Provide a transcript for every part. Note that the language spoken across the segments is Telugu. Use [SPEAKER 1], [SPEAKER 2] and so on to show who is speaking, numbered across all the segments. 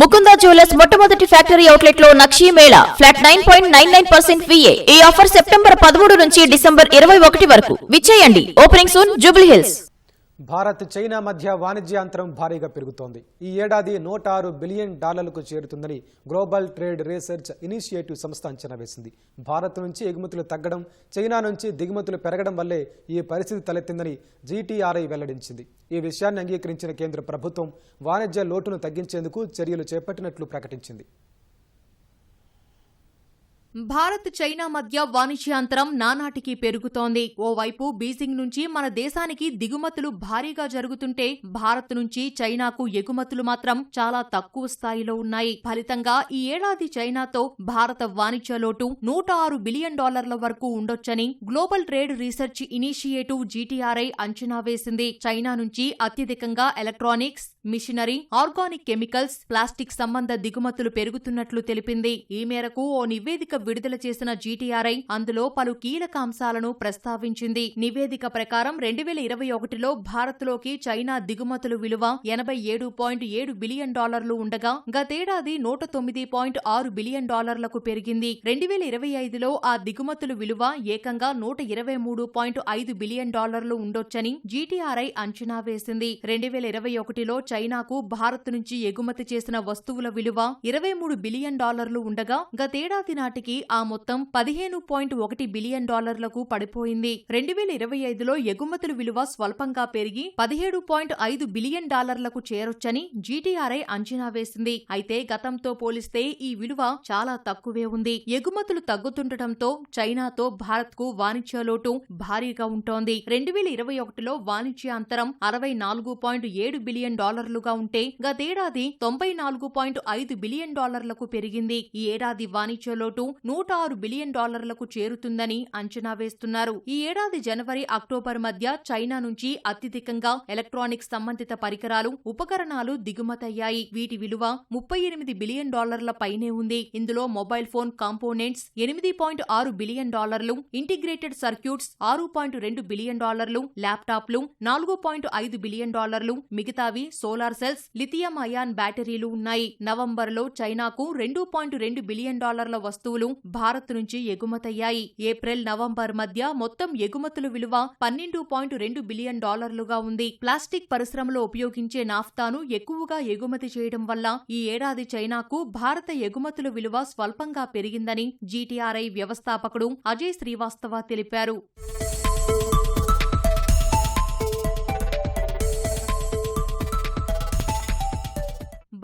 [SPEAKER 1] ముకుందా జ్యువెలర్స్ మొట్టమొదటి ఫ్యాక్టరీ అవుట్లెట్ లో నక్షీ మేళా ఫ్లాట్ 9.99% VA. ఈ ఆఫర్ సెప్టెంబర్ 13 నుంచి డిసెంబర్ 21 వరకు. విచ్చేయండి. Opening soon Jubilee Hills.
[SPEAKER 2] Bharat China మధ్య వాణిజ్యాంతరం భారీగా పెరుగుతోంది. ఈ ఏడాది $106 బిలియన్ చేరుతుందని గ్లోబల్ ట్రేడ్ రీసెర్చ్ ఇనిషియేటివ్ సంస్థ అంచనా వేసింది. భారత్ నుంచి ఎగుమతులు తగ్గడం, చైనా నుంచి దిగుమతులు పెరగడం వల్లే ఈ పరిస్థితి తలెత్తిందని GTRI వెల్లడించింది. ఈ విషయాన్ని అంగీకరించిన కేంద్ర ప్రభుత్వం వాణిజ్య లోటును తగ్గించేందుకు చర్యలు చేపట్టినట్లు ప్రకటించింది.
[SPEAKER 3] భారత్ చైనా మధ్య వాణిజ్యాంతరం నానాటికి పెరుగుతోంది. ఓవైపు బీజింగ్ నుంచి మన దేశానికి దిగుమతులు భారీగా జరుగుతుంటే భారత్ నుంచి చైనాకు ఎగుమతులు మాత్రం చాలా తక్కువ స్థాయిలో ఉన్నాయి. ఫలితంగా ఈ ఏడాది చైనాతో భారత వాణిజ్య లోటు $106 బిలియన్ వరకు ఉండొచ్చని global trade research initiative GTRI అంచనా వేసింది. చైనా నుంచి అత్యధికంగా electronics, machinery, organic chemicals, plastic సంబంధ దిగుమతులు పెరుగుతున్నట్లు తెలిపింది. ఈ మేరకు ఓ నివేదిక విడుదల చేసిన GTRI అందులో పలు కీలక అంశాలను ప్రస్తావించింది. నివేదిక ప్రకారం 2021లో భారత్లోకి చైనా దిగుమతులు విలువ $87.7 బిలియన్ ఉండగా గతేడాది $109.6 బిలియన్ పెరిగింది. 2025లో ఆ దిగుమతులు విలువ ఏకంగా $123.5 బిలియన్ ఉండొచ్చని GTRI అంచనా వేసింది. 2021లో చైనాకు భారత్ నుంచి ఎగుమతి చేసిన వస్తువుల విలువ $23 బిలియన్ ఉండగా గతేడాది నాటికి ఆ మొత్తం $15.1 బిలియన్ పడిపోయింది. 2025లో ఎగుమతుల విలువ స్వల్పంగా పెరిగి $17.5 బిలియన్ చేరొచ్చని GTRI అంచనా వేసింది. అయితే గతంతో పోలిస్తే ఈ విలువ చాలా తక్కువే ఉంది. ఎగుమతులు తగ్గుతుండటంతో చైనాతో భారత్కు వాణిజ్య లోటు భారీగా ఉంటోంది. 2021లో వాణిజ్య అంతరం $64.7 బిలియన్ ఉంటే గతేడాది $94.5 బిలియన్ పెరిగింది. ఈ ఏడాది వాణిజ్య లోటు $106 బిలియన్ చేరుతుందని అంచనా వేస్తున్నారు. ఈ ఏడాది జనవరి, అక్టోబర్ మధ్య చైనా నుంచి అత్యధికంగా ఎలక్ట్రానిక్స్ సంబంధిత పరికరాలు, ఉపకరణాలు దిగుమతయ్యాయి. వీటి విలువ $38 బిలియన్ పైనే ఉంది. ఇందులో mobile phone components $8.6 billion, integrated circuits $6.2 billion, ల్యాప్టాప్లు $4.5 బిలియన్, మిగతావి సోలార్ సెల్స్, లిథియం అయాన్ బ్యాటరీలు ఉన్నాయి. నవంబర్లో చైనాకు $2.2 బిలియన్ వస్తువులు భారత్ నుంచి ఎగుమతయ్యాయి. ఏప్రిల్, నవంబర్ మధ్య మొత్తం ఎగుమతుల విలువ $12.2 బిలియన్ ఉంది. ప్లాస్టిక్ పరిశ్రమలో ఉపయోగించే నాఫ్తాను ఎక్కువగా ఎగుమతి చేయడం వల్ల ఈ ఏడాది చైనాకు భారత ఎగుమతుల విలువ స్వల్పంగా పెరిగిందని GTRI వ్యవస్థాపకుడు అజయ్ శ్రీవాస్తవ తెలిపారు.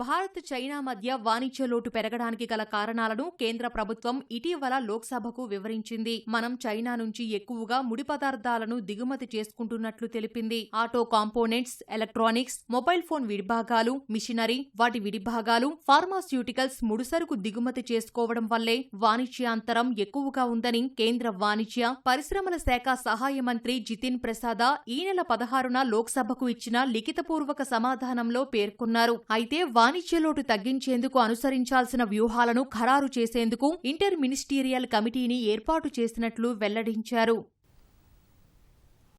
[SPEAKER 3] భారత్ చైనా మధ్య వాణిజ్య లోటు పెరగడానికి గల కారణాలను కేంద్ర ప్రభుత్వం ఇటీవల లోక్సభకు వివరించింది. మనం చైనా నుంచి ఎక్కువగా ముడి పదార్థాలను దిగుమతి చేసుకుంటున్నట్లు తెలిపింది. Auto components, electronics, mobile phone విడిభాగాలు, మిషనరీ, వాటి విడిభాగాలు, ఫార్మాస్యూటికల్స్ ముడిసరుకు దిగుమతి చేసుకోవడం వల్లే వాణిజ్యాంతరం ఎక్కువగా ఉందని కేంద్ర వాణిజ్య, పరిశ్రమల శాఖ సహాయ మంత్రి జితిన్ ప్రసాద ఈ నెల 16న లోక్సభకు ఇచ్చిన లిఖితపూర్వక సమాధానంలో పేర్కొన్నారు. అయితే వాణిజ్య లోటు తగ్గించేందుకు అనుసరించాల్సిన వ్యూహాలను ఖరారు చేసేందుకు ఇంటర్ మినిస్టీరియల్ కమిటీని ఏర్పాటు చేసినట్లు వెల్లడించారు.